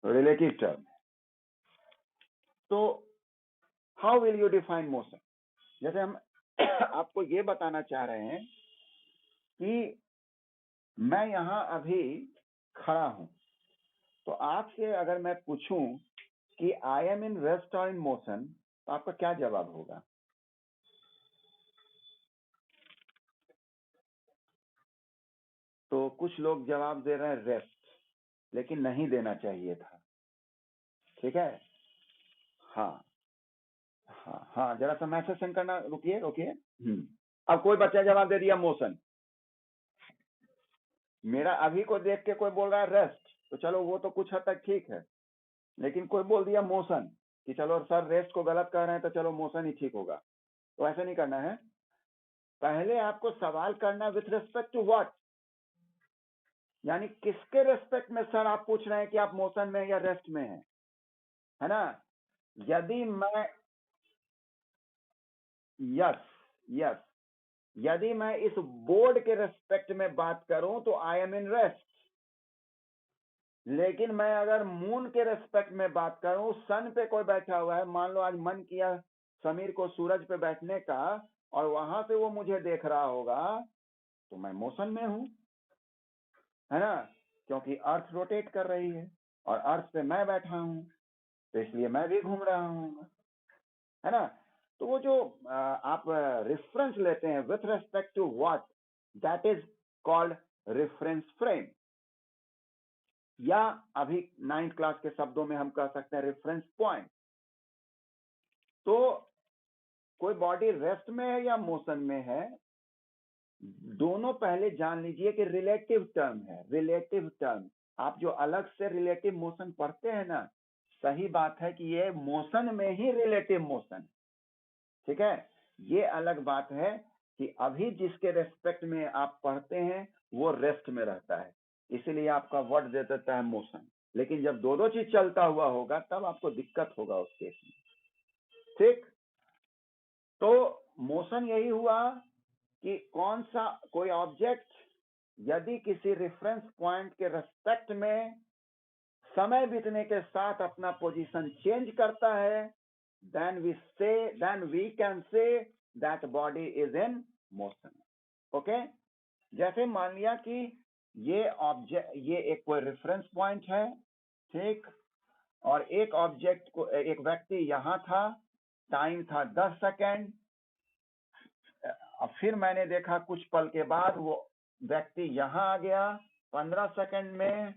Relative term. तो how will you define motion? जैसे हम आपको ये बताना चाह रहे हैं कि मैं यहां अभी खड़ा हूं, तो आपसे अगर मैं पूछूं कि आई एम इन रेस्ट और इन मोशन, तो आपका क्या जवाब होगा? तो कुछ लोग जवाब दे रहे हैं रेस्ट, लेकिन नहीं देना चाहिए था। ठीक है, हाँ हाँ हाँ, जरा सा मैसेज सेंड करना, रुकिए रुकिए। अब कोई बच्चा जवाब दे दिया मोशन। मेरा अभी को देख के कोई बोल रहा है रेस्ट, तो चलो वो तो कुछ हद तक ठीक है, लेकिन कोई बोल दिया मोशन कि चलो सर रेस्ट को गलत कह रहे हैं तो चलो मोशन ही ठीक होगा, तो ऐसा नहीं करना है। पहले आपको सवाल करना विथ रिस्पेक्ट टू व्हाट, यानी किसके रेस्पेक्ट में सर आप पूछ रहे हैं कि आप मोशन में या रेस्ट में हैं, है ना? यदि मैं यस यस यदि मैं इस बोर्ड के रेस्पेक्ट में बात करूं तो आई एम इन रेस्ट, लेकिन मैं अगर मून के रेस्पेक्ट में बात करूं, सन पे कोई बैठा हुआ है, मान लो आज मन किया समीर को सूरज पे बैठने का और वहां से वो मुझे देख रहा होगा, तो मैं मोशन में हूं, है ना? क्योंकि अर्थ रोटेट कर रही है और अर्थ पे मैं बैठा हूं, तो इसलिए मैं भी घूम रहा हूं, है ना? तो वो जो आप रेफरेंस लेते हैं with respect to what, that is called reference frame, या अभी 9th क्लास के शब्दों में हम कह सकते हैं रेफरेंस पॉइंट। तो कोई बॉडी रेस्ट में है या मोशन में है, दोनों पहले जान लीजिए कि रिलेटिव टर्म है। रिलेटिव टर्म, आप जो अलग से रिलेटिव मोशन पढ़ते हैं ना, सही बात है कि ये मोशन में ही रिलेटिव मोशन, ठीक है? ये अलग बात है कि अभी जिसके रेस्पेक्ट में आप पढ़ते हैं वो रेस्ट में रहता है, इसीलिए आपका वर्ड दे देता है मोशन। लेकिन जब दो चीज चलता हुआ होगा तब आपको दिक्कत होगा उस केस में, ठीक? तो मोशन यही हुआ कि कौन सा कोई ऑब्जेक्ट यदि किसी रेफरेंस पॉइंट के रेस्पेक्ट में समय बीतने के साथ अपना पोजीशन चेंज करता है, then we can say that body is in motion. Okay? जैसे मान लिया कि ये एक कोई रेफरेंस पॉइंट है, ठीक? और एक ऑब्जेक्ट को, एक व्यक्ति यहां था, टाइम था 10 सेकेंड, फिर मैंने देखा कुछ पल के बाद वो व्यक्ति यहां आ गया 15 सेकेंड में,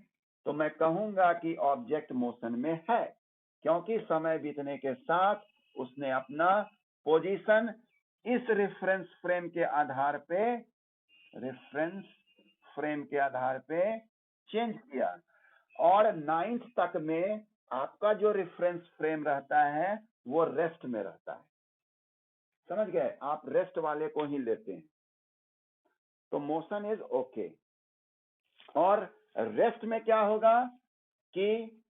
तो मैं कहूंगा कि ऑब्जेक्ट मोशन में है, क्योंकि समय बीतने के साथ उसने अपना पोजीशन इस रेफरेंस फ्रेम के आधार पे चेंज किया। और 9th तक में आपका जो रेफरेंस फ्रेम रहता है वो रेस्ट में रहता है, समझ गए? आप रेस्ट वाले को ही लेते हैं, तो मोशन इज ओके। और रेस्ट में क्या होगा कि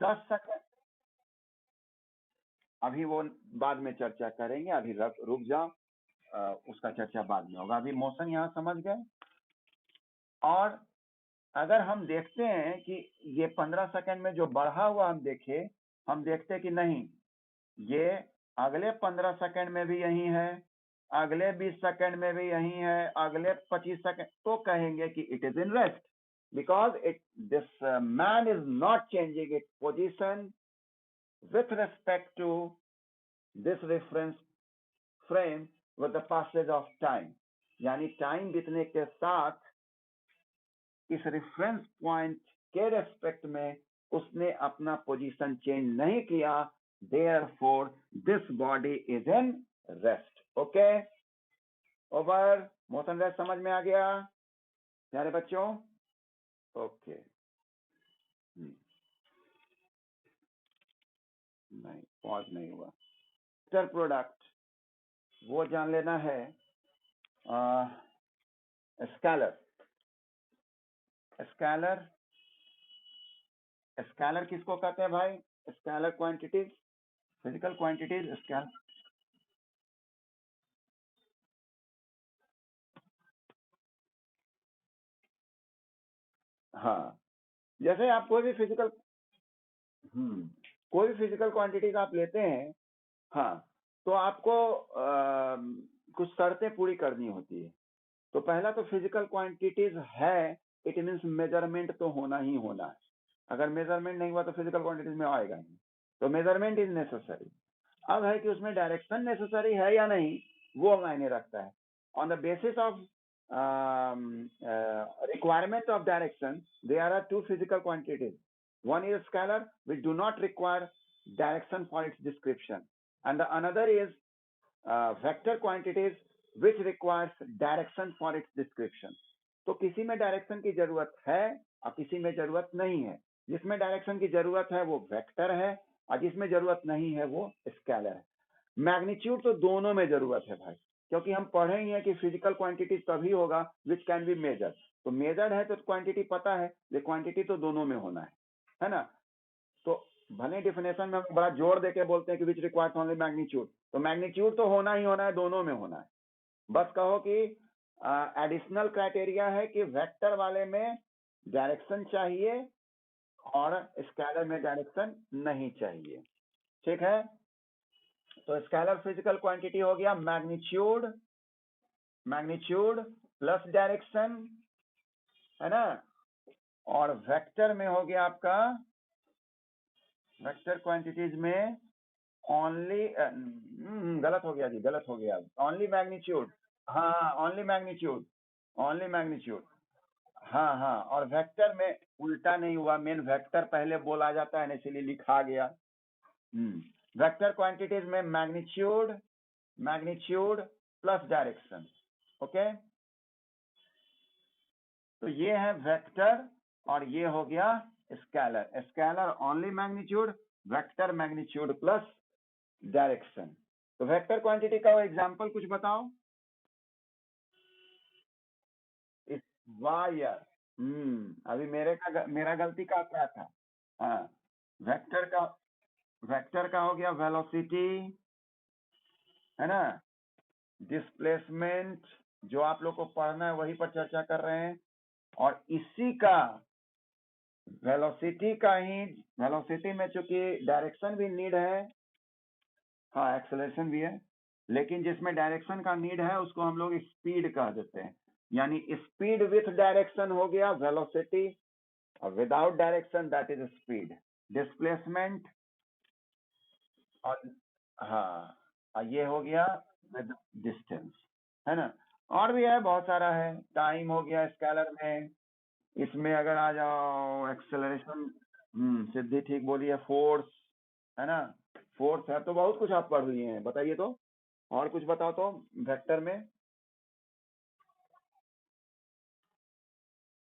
10 सेकंड, अभी वो बाद में चर्चा करेंगे, अभी रुक जाओ, उसका चर्चा बाद में होगा, अभी मोशन यहां समझ गए। और अगर हम देखते हैं कि ये 15 सेकंड में जो बढ़ा हुआ हम देखते हैं कि नहीं, ये अगले 15 सेकंड में भी यही है, अगले 20 सेकंड में भी यही है, अगले 25 सेकंड, तो कहेंगे कि it is in rest, because this man is not changing its position with respect to this reference frame with the passage of time, यानी टाइम बीतने के साथ इस रेफरेंस पॉइंट के रेस्पेक्ट में उसने अपना पोजीशन चेंज नहीं किया, therefore this body is in rest. Okay, over. Motion rest समझ में आ गया प्यारे बच्चों? ओके, नहीं पॉज नहीं हुआ। प्रोडक्ट वो जान लेना है। स्केलर, स्केलर स्केलर किसको कहते हैं भाई? Scalar quantities, physical quantities, scalar. हाँ, जैसे आप कोई भी फिजिकल, कोई भी फिजिकल क्वांटिटीज आप लेते हैं, हाँ, तो आपको कुछ शर्तें पूरी करनी होती है। तो पहला तो फिजिकल क्वांटिटीज है, इट मीन्स मेजरमेंट तो होना ही होना है। अगर मेजरमेंट नहीं हुआ तो फिजिकल क्वांटिटीज में आएगा नहीं, तो मेजरमेंट इज नेसेसरी। अब है कि उसमें डायरेक्शन नेसेसरी है या नहीं, वो मायने रखता है। On the basis of requirement of direction, there are two physical quantities. One is scalar, which do not require direction for its description, and the another is vector quantities, which requires direction for its description. तो किसी में direction की जरूरत है और किसी में जरूरत नहीं है। जिसमें डायरेक्शन की जरूरत है वो वेक्टर है, और जिसमें जरूरत नहीं है वो स्केलर है। मैग्नीट्यूड तो दोनों में जरूरत है भाई, क्योंकि हम पढ़े ही हैं कि फिजिकल क्वांटिटी तभी होगा विच कैन बी मेजर्ड। तो मेजर्ड है तो क्वांटिटी पता है, ये क्वांटिटी तो दोनों में होना है ना। तो भले डिफिनेशन में बड़ा जोर देके बोलते हैं कि विच रिक्वायर्स ओनली मैग्नीट्यूड, तो मैग्नीट्यूड तो होना ही होना है, दोनों में होना है। बस कहो कि एडिशनल क्राइटेरिया है कि वेक्टर वाले में डायरेक्शन चाहिए और स्केलर में डायरेक्शन नहीं चाहिए। ठीक है, तो स्केलर फिजिकल क्वांटिटी हो गया मैग्नीट्यूड, मैग्नीट्यूड प्लस डायरेक्शन, है ना। और वेक्टर में हो गया आपका, वेक्टर क्वांटिटीज में ओनली, गलत हो गया जी, गलत हो गया, ओनली मैग्नीट्यूड। हाँ, ओनली मैग्नीट्यूड, ओनली मैग्नीट्यूड। हाँ हाँ, और वेक्टर में उल्टा नहीं हुआ, मेन वेक्टर पहले बोला जाता है ना, इसीलिए लिखा गया। वेक्टर क्वांटिटीज में magnitude, magnitude plus direction. Okay, तो ये है वेक्टर और ये हो गया scalar. Scalar only magnitude, vector magnitude plus direction. तो वेक्टर क्वांटिटी का एग्जांपल कुछ बताओ। इस वायर, अभी मेरा गलती का क्या था। हाँ, वेक्टर का हो गया वेलोसिटी, है ना, डिस्प्लेसमेंट, जो आप लोग को पढ़ना है वही पर चर्चा कर रहे हैं। और इसी का वेलोसिटी का ही, वेलोसिटी में चूंकि डायरेक्शन भी नीड है, हाँ एक्सेलरेशन भी है, लेकिन जिसमें डायरेक्शन का नीड है उसको हम लोग स्पीड कह देते हैं। यानी स्पीड विथ डायरेक्शन हो गया वेलोसिटी, और without direction that is speed. Displacement, और हाँ ये हो गया विद डिस्टेंस, है ना। और भी है, बहुत सारा है। टाइम हो गया स्केलर में। इसमें अगर आ जाओ एक्सेलरेशन, सिद्धि ठीक बोली है, फोर्स, है ना, फोर्स है। तो बहुत कुछ आप पढ़ लिए हैं, बताइए तो, और कुछ बताओ तो वेक्टर में।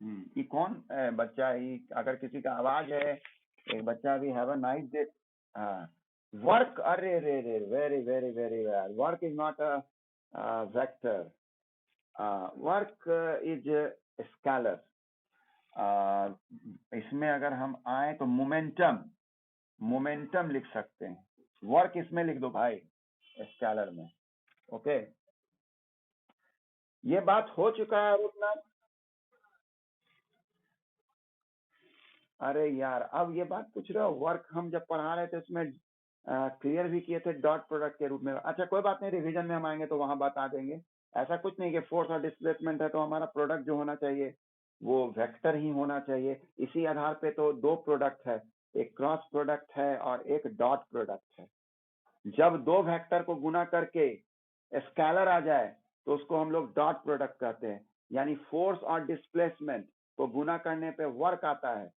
ये कौन बच्चा, ये अगर किसी का आवाज है, एक बच्चा भी हैव अ नाइस डे। हाँ, वर्क, अरे रे रे, very very very well, work is not a vector, work is scalar. इसमें अगर हम आए तो मोमेंटम, मोमेंटम लिख सकते हैं, वर्क इसमें लिख दो भाई स्केलर में। ओके, ये बात हो चुका है उतना। अरे यार, अब ये बात पूछ रहे हो, वर्क हम जब पढ़ा रहे थे उसमें क्लियर भी किए थे डॉट प्रोडक्ट के रूप में। अच्छा कोई बात नहीं, रिवीजन में हम आएंगे तो वहां बता देंगे। ऐसा कुछ नहीं कि फोर्स और डिस्प्लेसमेंट है तो हमारा प्रोडक्ट जो होना चाहिए वो वेक्टर ही होना चाहिए। इसी आधार पे तो दो प्रोडक्ट है, एक क्रॉस प्रोडक्ट है और एक डॉट प्रोडक्ट है। जब दो वेक्टर को गुना करके स्केलर आ जाए तो उसको हम लोग डॉट प्रोडक्ट कहते हैं। यानी फोर्स और डिस्प्लेसमेंट को गुना करने पे वर्क आता है,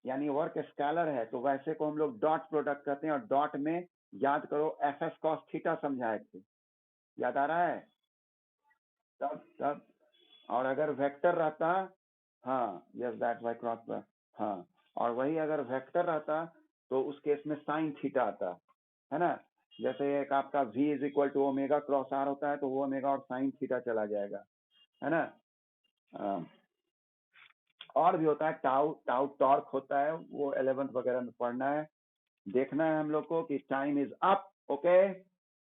यानी वर्क स्केलर है, तो वैसे को हम लोग डॉट प्रोडक्ट कहते हैं। और डॉट में याद करो एफ एस कॉस थीटा समझाए थे, याद आ रहा है। तब और अगर वेक्टर रहता, हाँ यस दैट वाई क्रॉस, हाँ, और वही अगर वेक्टर रहता तो उस केस में साइन थीटा आता, है ना। जैसे एक आपका v is equal to omega cross r होता है, तो वो ओमेगा और साइन थीटा चला जाएगा, है ना। और भी होता है, टाउ टाउ टॉर्क होता है, वो 11th वगैरह में पढ़ना है, देखना है हम लोग को कि टाइम इज अप। ओके।